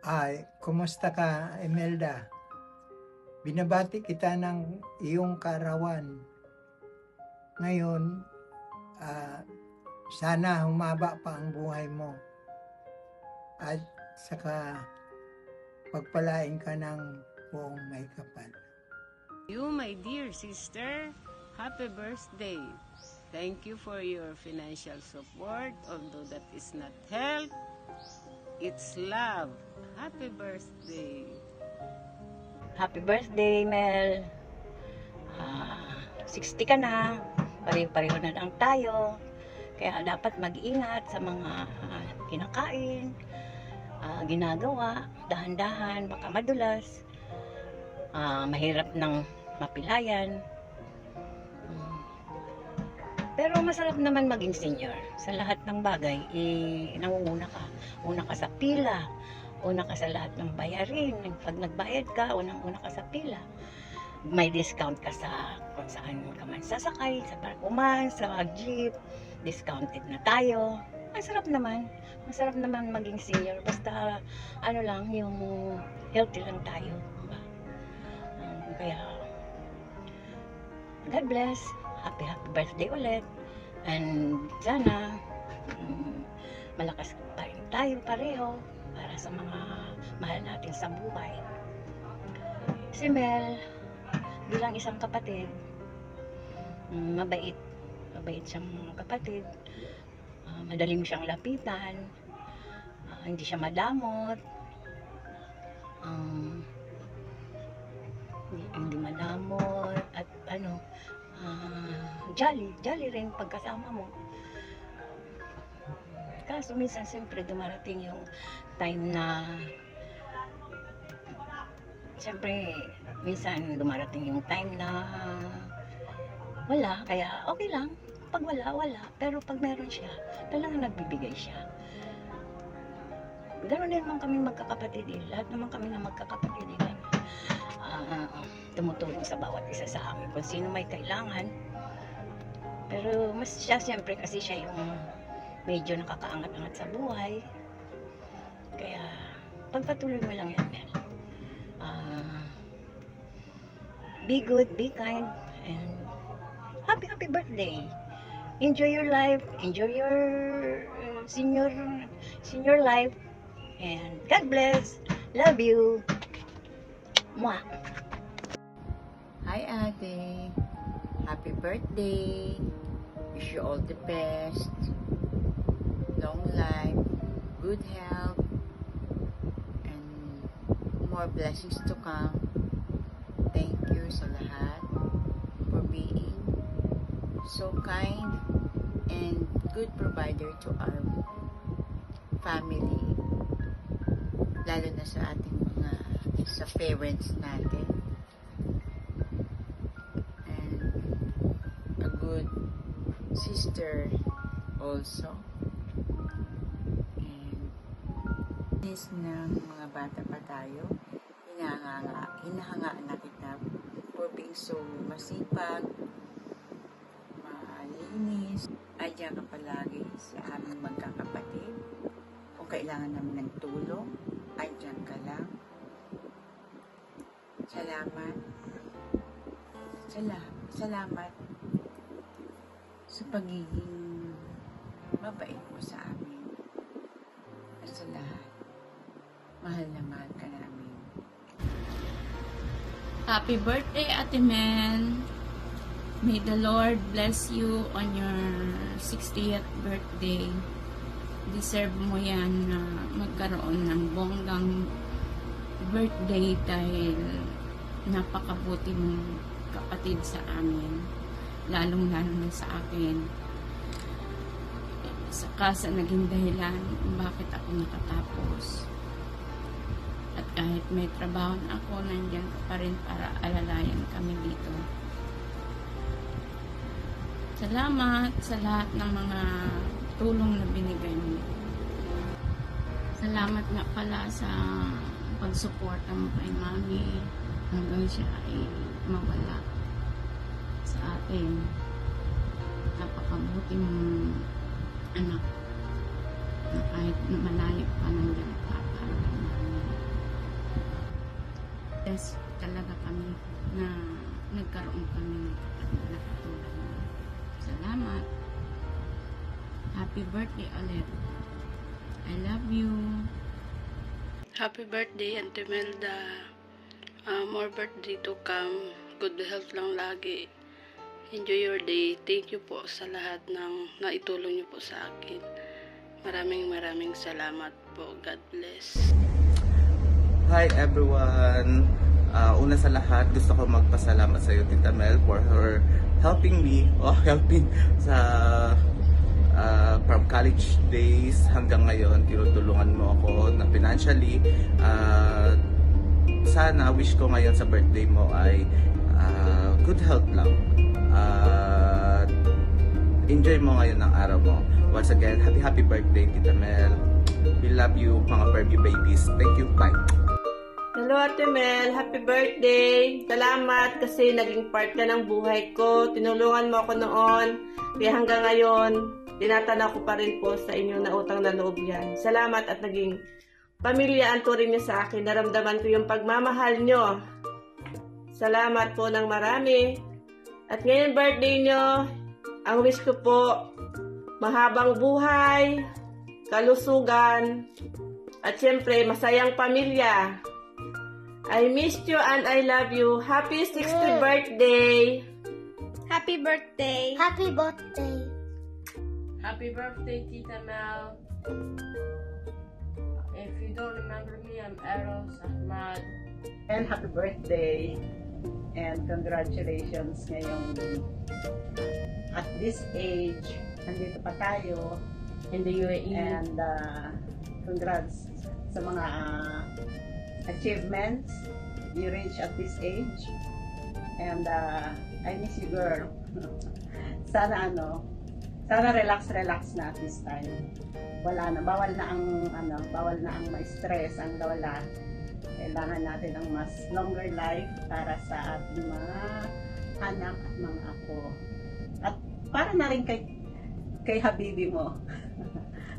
Ay, kumusta ka, Imelda? Binabati kita ng iyong kaarawan. Ngayon, ah, sana humaba pa ang buhay mo. At saka pagpalain ka ng buong may kapal. You, my dear sister, happy birthday. Thank you for your financial support, although that is not help, it's love. Happy birthday. Happy birthday, Mel. 60 ka na. Pareho-pareho na lang tayo. Kaya dapat mag-ingat sa mga kinakain, ginagawa, dahan-dahan, baka madulas. Mahirap ng mapilayan. Pero masarap naman maging senior. Sa lahat ng bagay, nangunguna ka. Una ka sa pila. Una ka sa lahat ng bayarin. Pag nagbayad ka, unang-una ka sa pila. May discount ka sa kung saan ka man sasakay, sa parkuman, sa jeep. Discounted na tayo. Masarap naman. Masarap naman maging senior. Basta, ano lang, yung healthy lang tayo. Diba? Kaya, God bless. Happy birthday ulit. And sana, malakas pa rin tayo pareho para sa mga mahal natin sa buhay. Si Mel, bilang isang kapatid, mabait siyang kapatid, madaling siyang lapitan, hindi siya madamot, hindi madamot, at jolly rin pagkasama mo. Kaso minsan siyempre dumarating yung time na siyempre minsan dumarating yung time na wala, kaya okay lang. Pag wala. Pero pag meron siya, talagang nagbibigay siya. Ganoon din naman kami magkakapatid eh. Lahat naman kami na magkakapatid eh. Tumutulong sa bawat isa sa amin kung sino may kailangan. Pero mas siya siyempre kasi siya yung medyo nakakaangat-angat sa buhay. Kaya pagpatuloy mo lang yan, Mel. Be good, be kind, and happy birthday. Enjoy your life, enjoy your senior life, and God bless. Love you. Mwah. Hi ate, happy birthday, wish you all the best, long life, good health, and more blessings to come. Thank you sa lahat for being so kind and good provider to our family, lalo na sa ating sa parents natin. Good sister also. And since na mga bata pa tayo, hinahangaan na kita for being so masipag, malinis. Adya ka palagi sa aming magkakapatid. Kung kailangan namin ng tulong, adyan ka lang. Salamat sa pagiging mabait mo sa amin. At sa lahat, mahal na mahal ka namin. Happy birthday, Ate Mel. May the Lord bless you on your 60th birthday. Deserve mo yan na magkaroon ng bonggang birthday dahil napakabuti mong kapatid sa amin. Lalong-lalo na sa akin. Saka sa naging dahilan bakit ako nakatapos. At kahit may trabaho na ako, nandiyan ka pa rin para alalayan kami dito. Salamat sa lahat ng mga tulong na binigay mo. Salamat nga pala sa pagsuporta mo kay Mami hanggang siya ay mawala sa atin. Napakabuti mong anak na kahit malayo pa nandiyan ka para kay Mami. bless talaga kami na nagkaroon kami ng kapatid na katulad mo. Salamat. Happy birthday ulit. I love you. Happy birthday, Auntie Melda. More birthday to come. Good health lang lagi. Enjoy your day. Thank you po sa lahat ng naitulong niyo po sa akin. Maraming salamat po. God bless. Hi everyone! Una sa lahat, gusto ko magpasalamat sa iyo, Tita Mel, for her helping me, helping sa from college days hanggang ngayon. Tinutulungan mo ako na financially. Sana, wish ko ngayon sa birthday mo ay good health lang. Enjoy mo ngayon ang araw mo. Once again, happy birthday, Tita Mel. We love you, mga Fairview babies. Thank you. Bye. Hello, Ate Mel. Happy birthday. Salamat kasi naging part ka ng buhay ko. Tinulungan mo ako noon. Kaya hanggang ngayon, tinatanaw ko pa rin po sa inyong nautang na loob yan. Salamat at naging pamilyaan po rin niyo sa akin. Naramdaman ko yung pagmamahal nyo. Salamat po ng marami. At ngayon birthday nyo, ang wish ko po, mahabang buhay, kalusugan, at syempre, masayang pamilya. I missed you and I love you. Happy 60th birthday! Happy birthday! Happy birthday! Happy birthday, Tita Mel. If you don't remember me, I'm Eros Ahmad. And happy birthday and congratulations ngayong at this age nandito pa tayo In the UAE. and congrats sa mga achievements you reach at this age and I miss you, girl. sana relax na at this time. Wala na, bawal na ang ma-stress ang wala. Kailangan natin ng mas longer life para sa ating mga anak at mga apo. At para na rin kay habibi mo.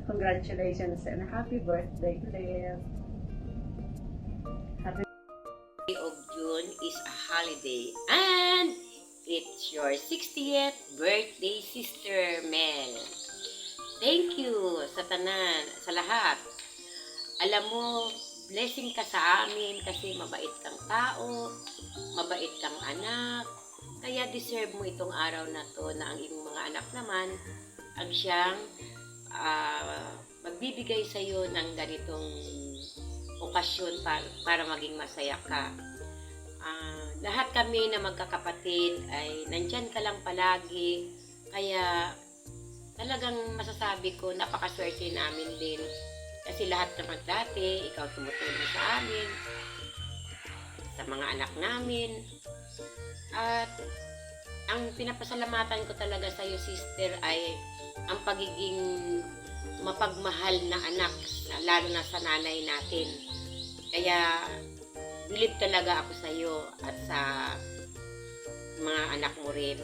Congratulations and happy birthday, Claire. Of June is a holiday and it's your 60th birthday, Sister Mel. Thank you sa tanan, sa lahat. Alam mo, blessing ka sa amin kasi mabait kang tao, mabait kang anak, kaya deserve mo itong araw na to na ang iyong mga anak naman ang siyang magbibigay sa iyo ng ganitong okasyon para maging masaya ka. Lahat kami na magkakapatid ay nandyan ka lang palagi, kaya talagang masasabi ko napakaswerte namin din kasi lahat naman dati ikaw tumutulong sa amin, sa mga anak namin, at ang pinapasalamatan ko talaga sa iyo, sister, ay ang pagiging mapagmahal na anak, lalo na sa nanay natin. Kaya bilib talaga ako sa iyo at sa mga anak mo rin.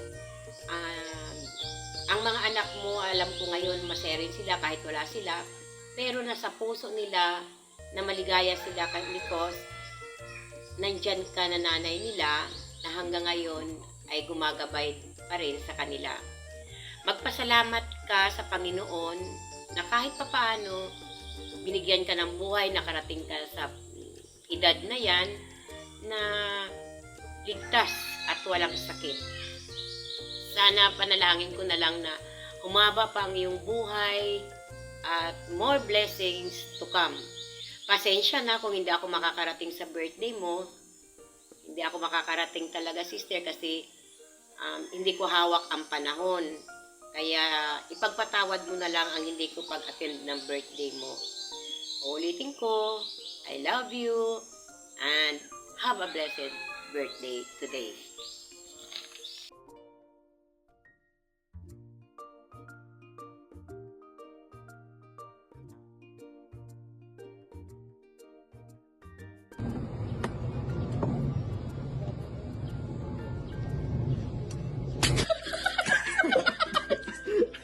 Ang mga anak mo, alam ko ngayon masaya rin sila kahit wala sila, pero nasa puso nila na maligaya sila because nandyan ka na nanay nila na hanggang ngayon ay gumagabay pa rin sa kanila. Magpasalamat ka sa Panginoon na kahit papaano binigyan ka ng buhay, nakarating ka sa edad na yan na ligtas at walang sakit. Sana panalangin ko na lang na humaba pa ang iyong buhay at more blessings to come. Pasensya na kung hindi ako makakarating sa birthday mo. Hindi ako makakarating talaga, sister, kasi hindi ko hawak ang panahon. Kaya ipagpatawad mo na lang ang hindi ko pag-attend ng birthday mo. Ulitin ko, I love you and have a blessed birthday today.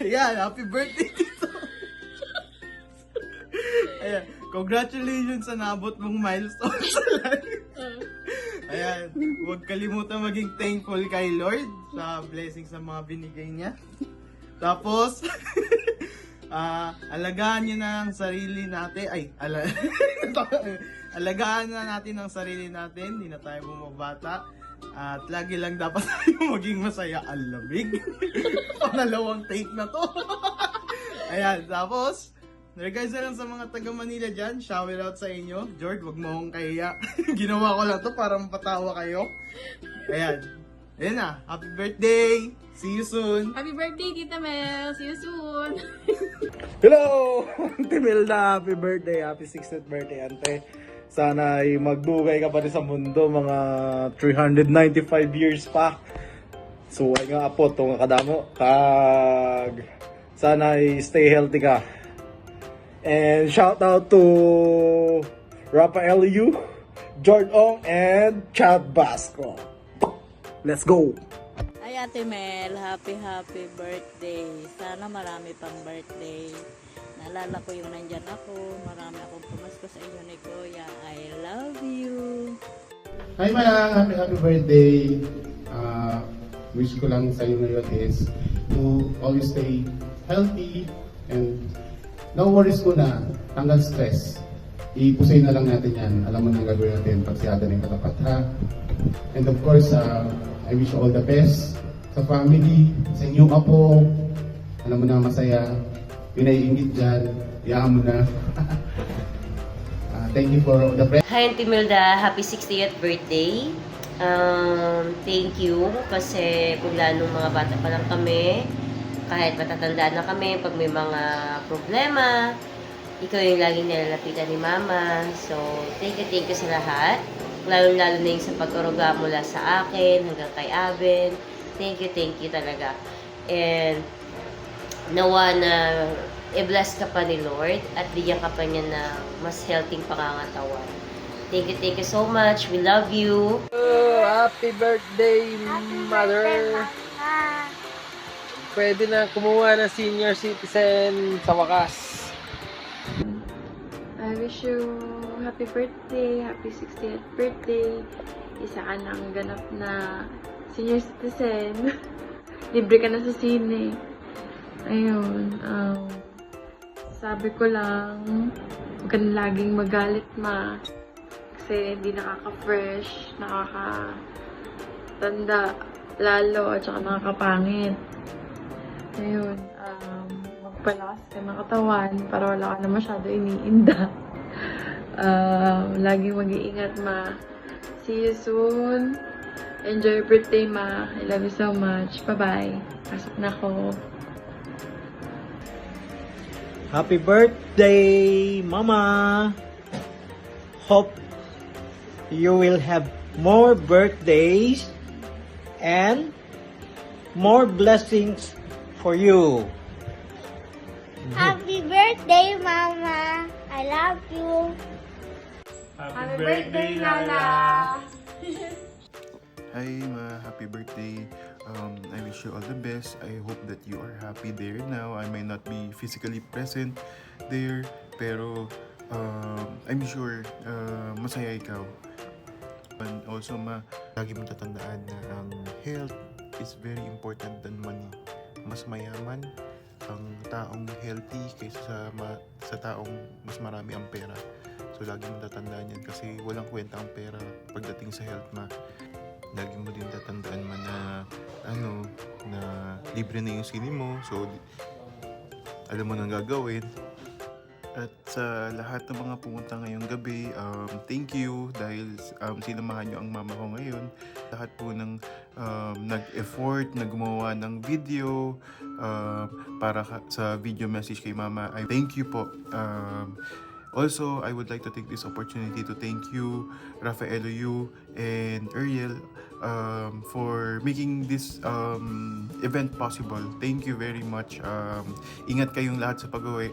Ayan, happy birthday dito. Ayan, congratulations sa nabot mong milestone sa life. Ayan, huwag kalimutan maging thankful kay Lord sa blessings na mga binigay niya. Tapos, alagaan nyo na ang sarili natin. Alagaan na natin ang sarili natin. Hindi na tayo bumabata. At lagi lang dapat tayo maging masaya. Ang lamig. Pangalawang take na to. Ayan, tapos, regards na lang sa mga taga Manila dyan, shower out sa inyo. George, wag mo akong kahiya. Ginawa ko lang to para mapatawa kayo. Ayan. Ayan na. Happy birthday! See you soon! Happy birthday, Tita Mel! See you soon! Hello! Ante Melda, happy birthday! Happy 60th birthday, Ante. Sana ay magbugay ka pa rin sa mundo, mga 395 years pa. So, ay nga po, ito nga kadamo. Sana ay stay healthy ka. And shout out to Rafael Yu, George Ong, and Chad Basco. Let's go! Ay Ate Mel, happy birthday. Sana marami pang birthday. Naalala ko yung nandyan ako. Marami akong pumasko sa inyo ni Kuya. I love you. Hi Mayang, happy birthday. Wish ko lang sa iyo ngayon is to always stay healthy and no worries ko na, tanggal stress. Ipusay na lang natin yan. Alam mo na gagawin natin pag siyada ng katapat, ha? And of course, I wish you all the best sa family, sa inyong apo. Alam mo na masaya. Pinaiingit dyan. Iyaan mo na. Thank you for the best. Hi Auntie Milda, happy 60th birthday. Thank you kasi mula nung mga bata pa lang kami, kahit matatanda na kami, pag may mga problema, ikaw yung laging nilalapitan ni Mama. So, thank you sa lahat. Lalo-lalo na yung sa pag-uruga mula sa akin hanggang kay Aben. Thank you talaga. And, nawa na i-bless ka pa ni Lord at bigyan ka pa niya ng mas healthy pangangatawan. Thank you so much. We love you. Happy birthday, Mother! Pwede na kumuha ng senior citizen sa wakas. I wish you happy birthday, happy 60th birthday. Isa ka ng ganap na senior citizen. Libre ka na sa sine. Ayun, sabi ko lang, huwag ka na laging magalit, Ma. Kasi hindi nakaka-fresh, nakaka-tanda lalo, at saka nakakapangit. Ayun, magpalakas ka ng katawan para wala ka na masyado iniinda. Laging mag-iingat, Ma. See you soon. Enjoy your birthday, Ma. I love you so much. Bye-bye. Pasok na ako. Happy birthday, Mama! Hope you will have more birthdays and more blessings for you. Happy birthday, Mama. I love you. Happy birthday, Nana. Hi, Ma. Happy birthday. I wish you all the best. I hope that you are happy there now. I may not be physically present there, pero I'm sure masaya ikaw. And also, Ma, lagi mong tatandaan na ang health is very important than money. Mas mayaman ang taong healthy kaysa sa taong mas marami ang pera. So, lagi mong tatandaan yan kasi walang kwenta ang pera pagdating sa health, Ma. Lagi mo din tatandaan man na na libre na yung sine mo, so alam mo nang gagawin. At sa lahat ng mga pumunta ngayong gabi, thank you dahil sinamahan nyo ang mama ko ngayon. Lahat po ng nag-effort na gumawa ng video para sa video message kay mama, I thank you po. Also, I would like to take this opportunity to thank you, Rafael Yu and Ariel, for making this event possible. Thank you very much. Ingat kayong lahat sa pag-uwi.